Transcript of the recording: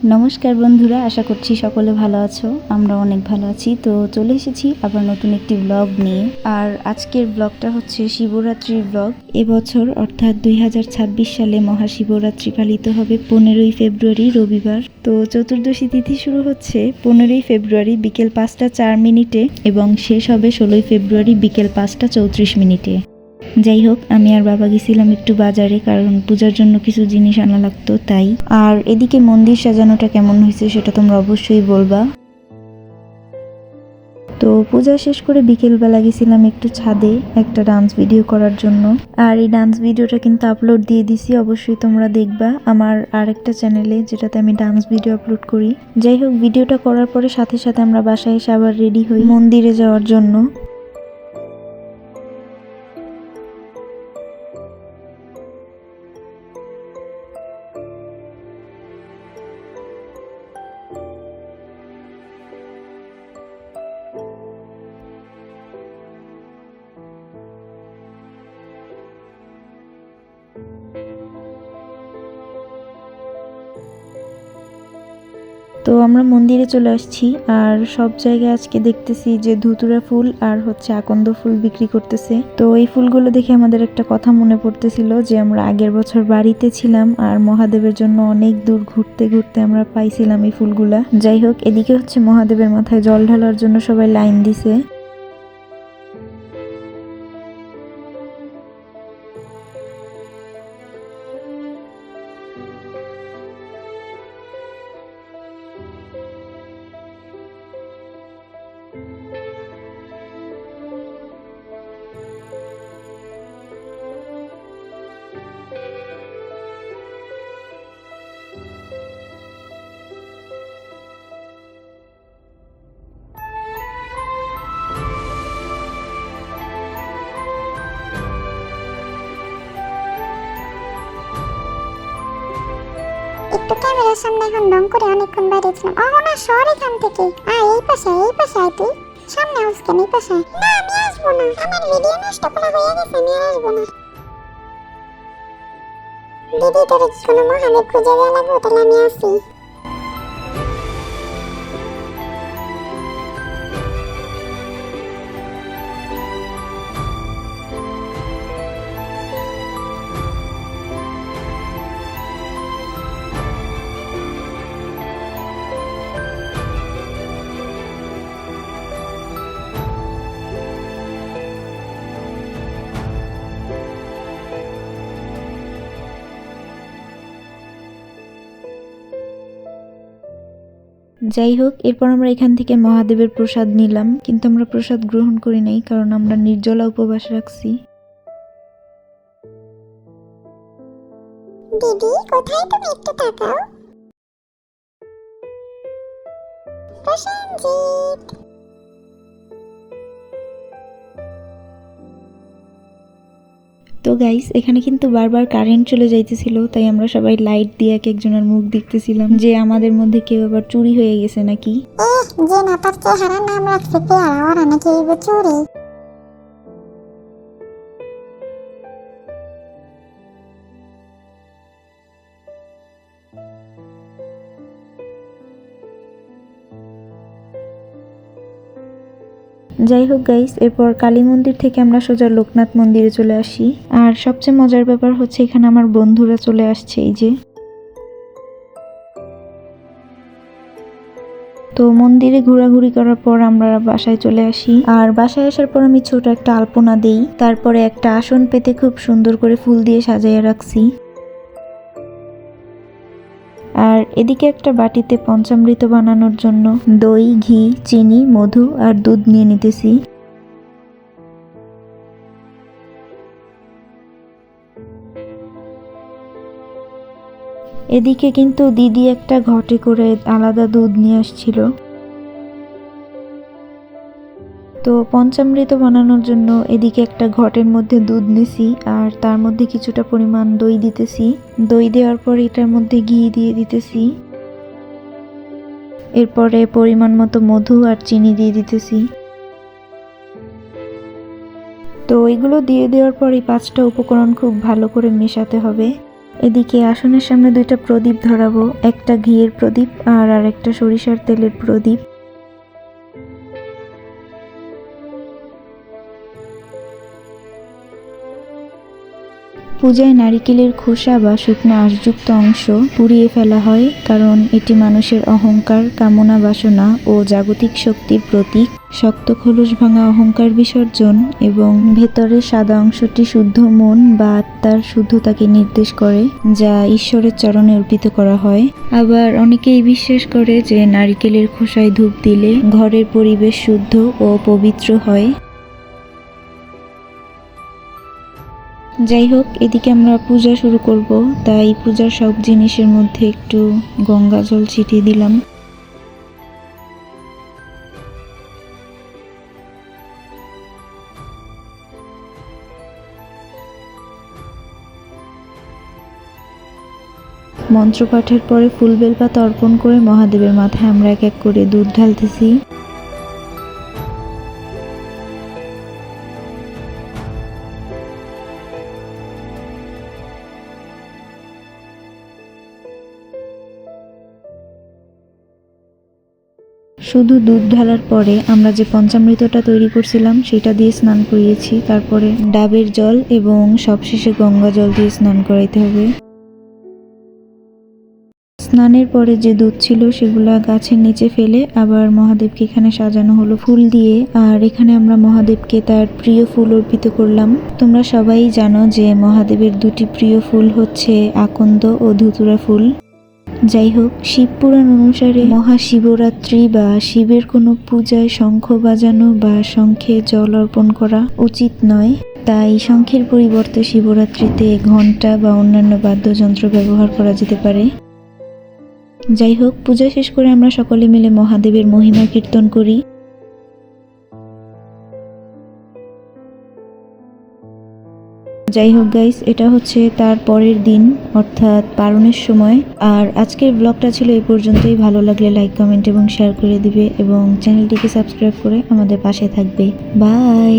নমস্কার বন্ধুরা, আশা করছি সকলে ভালো আছো। আমরা অনেক ভালো আছি। তো চলে এসেছি আবার নতুন একটি ব্লগ নিয়ে। আর আজকের ব্লগটা হচ্ছে শিবরাত্রির ব্লগ। এবছর অর্থাৎ 2026 সালে মহাশিবরাত্রি পালিত হবে 15ই ফেব্রুয়ারি রবিবার। তো চতুর্দশী তিথি শুরু হচ্ছে 15ই ফেব্রুয়ারি বিকেল 5:04 এবং শেষ হবে 16ই ফেব্রুয়ারি বিকেল 5:34। যাই হোক, আমি আর বাবা গেছিলাম একটু বাজারে, কারণ পূজার জন্য কিছু জিনিস আনা লাগতো তাই। আর এদিকে মন্দির সাজানোটা কেমন হয়েছে সেটা তোমরা অবশ্যই বলবা। তো পূজা শেষ করে বিকেলবেলা গেছিলাম একটু ছাদে একটা ডান্স ভিডিও করার জন্য। আর এই ডান্স ভিডিওটা কিন্তু আপলোড দিয়ে দিছি, অবশ্যই তোমরা দেখবা আমার আরেকটা চ্যানেলে, যেটাতে আমি ডান্স ভিডিও আপলোড করি। যাই হোক, ভিডিওটা করার পরে সাথে সাথে আমরা বাসায় এসে আবার রেডি হই মন্দিরে যাওয়ার জন্য। তো আমরা মন্দিরে চলে আসছি, আর সব জায়গায় আজকে দেখতেছি যে ধুতুরা ফুল আর হচ্ছে আকন্দ ফুল বিক্রি করতেছে। তো এই ফুলগুলো দেখে আমাদের একটা কথা মনে পড়তেছিল যে আমরা আগের বছর বাড়িতে ছিলাম আর মহাদেবের জন্য অনেক দূর ঘুরতে ঘুরতে আমরা পাইছিলাম এই ফুলগুলা। যাই হোক, এদিকে হচ্ছে মহাদেবের মাথায় জল ঢালার জন্য সবাই লাইন দিছে। একটু ক্যামেরার সামনে এখন ডং করে অনেকক্ষণ বাইরে ছিলাম। না সর এখান থেকে। এই পাশে আয় তুই। সামনে আসকেন, এই পাশে। না আমি আসবো না, আমার ভিডিও নষ্ট করা হয়ে গেছে, আমি আর আসবো না। দিদি তোর কি কোনো মহাদেব খুঁজে দেওয়া লাগবে? তাহলে আমি আসি। যাই হোক, এরপর আমরা এখান থেকে মহাদেবের প্রসাদ নিলাম, কিন্তু আমরা প্রসাদ গ্রহণ করি নাই, কারণ আমরা নির্জলা উপবাস রাখছি। দিদি কোথায় তুমি? একটু তাকাও। প্রসেনজিৎ। তো গাইস, এখানে কিন্তু বারবার কারেন্ট চলে যাইতেছিল, তাই আমরা সবাই লাইট দিয়ে এক একজনের মুখ দেখতেছিলাম যে আমাদের মধ্যে কেউ আবার চুরি হয়ে গেছে নাকি। যে নাতার চেহারা নাম রাখছে পেয়ারা, ওরা নাকি এই চুরি। যাই হোক গাইস, এরপর কালী মন্দির থেকে আমরা সোজা লোকনাথ মন্দিরে চলে আসি। আর সবচেয়ে মজার ব্যাপার হচ্ছে এখানে আমার বন্ধুরা চলে আসছে, এই যে। তো মন্দিরে ঘোরাঘুরি করার পর আমরা বাসায় চলে আসি। আর বাসায় আসার পর আমি ছোট একটা আলপনা দেই, তারপরে একটা আসন পেতে খুব সুন্দর করে ফুল দিয়ে সাজাইয়া রাখছি। আর এদিকে একটা বাটিতে পঞ্চামৃত বানানোর জন্য দই, ঘি, চিনি, মধু আর দুধ নিয়ে নিতেছি। এদিকে কিন্তু দিদি একটা ঘটে করে আলাদা দুধ নিয়ে আসছিল। তো পঞ্চামৃত বানানোর জন্য এদিকে একটা ঘটের মধ্যে দুধ নিছি, আর তার মধ্যে কিছুটা পরিমাণ দই দিতেছি। দই দেওয়ার পর এটার মধ্যে ঘি দিয়ে দিতেছি। এরপরে পরিমাণ মতো মধু আর চিনি দিয়ে দিতেছি। তো এগুলো দিয়ে দেওয়ার পর এই 5টা উপকরণ খুব ভালো করে মেশাতে হবে। এদিকে আসনের সামনে 2টা প্রদীপ ধরাবো, একটা ঘিয়ের প্রদীপ আর আরেকটা সরিষার তেলের প্রদীপ। পূজায় নারিকেলের খোসা বা শুকনো আঁশযুক্ত অংশ পুড়িয়ে ফেলা হয়, কারণ এটি মানুষের অহংকার, কামনা বাসনা ও জাগতিক শক্তির প্রতীক। শক্ত খোলস ভাঙা অহংকার বিসর্জন এবং ভেতরের সাদা অংশটি শুদ্ধ মন বা আত্মার শুদ্ধতাকে নির্দেশ করে, যা ঈশ্বরের চরণে অর্পিত করা হয়। আবার অনেকেই বিশ্বাস করে যে নারিকেলের খোসায় ধূপ দিলে ঘরের পরিবেশ শুদ্ধ ও পবিত্র হয়। যাই হোক, এদিকে আমরা পূজা শুরু করব, তাই পূজার সব জিনিসের মধ্যে একটু গঙ্গা জল ছিটিয়ে দিলাম। মন্ত্রপাঠের পরে ফুল বেলপাতা অর্পণ করে মহাদেবের মাথায় আমরা এক এক করে দুধ ঢালতেছি। শুধু দুধ ঢালার পরে আমরা যে পঞ্চামৃতটা তৈরি করছিলাম সেটা দিয়ে স্নান করিয়েছি, তারপরে ডাবের জল এবং সবশেষে গঙ্গা জল দিয়ে স্নান করাইতে হবে। স্নানের পরে যে দুধ ছিল সেগুলা গাছের নিচে ফেলে আবার মহাদেবকে এখানে সাজানো হলো ফুল দিয়ে, আর এখানে আমরা মহাদেবকে তার প্রিয় ফুল অর্পিত করলাম। তোমরা সবাই জানো যে মহাদেবের 2টি প্রিয় ফুল হচ্ছে আকন্দ ও ধুতুরা ফুল। যাই হোক, শিব পুরাণ অনুসারে মহাশিবরাত্রি বা শিবের কোনো পূজায় শঙ্খ বাজানো বা শঙ্খে জল অর্পণ করা উচিত নয়, তাই শঙ্খের পরিবর্তে শিবরাত্রিতে ঘণ্টা বা অন্যান্য বাদ্যযন্ত্র ব্যবহার করা যেতে পারে। যাই হোক, পূজা শেষ করে আমরা সকলে মিলে মহাদেবের মহিমা কীর্তন করি। যাই হোক গাইস, এটা হচ্ছে তার পরের দিন, অর্থাৎ পারণের সময়। আর আজকের ব্লগটা ছিল এই পর্যন্তই। ভালো লাগলে লাইক, কমেন্ট এবং শেয়ার করে দিবে এবং চ্যানেলটিকে সাবস্ক্রাইব করে আমাদের পাশে থাকবে। বাই।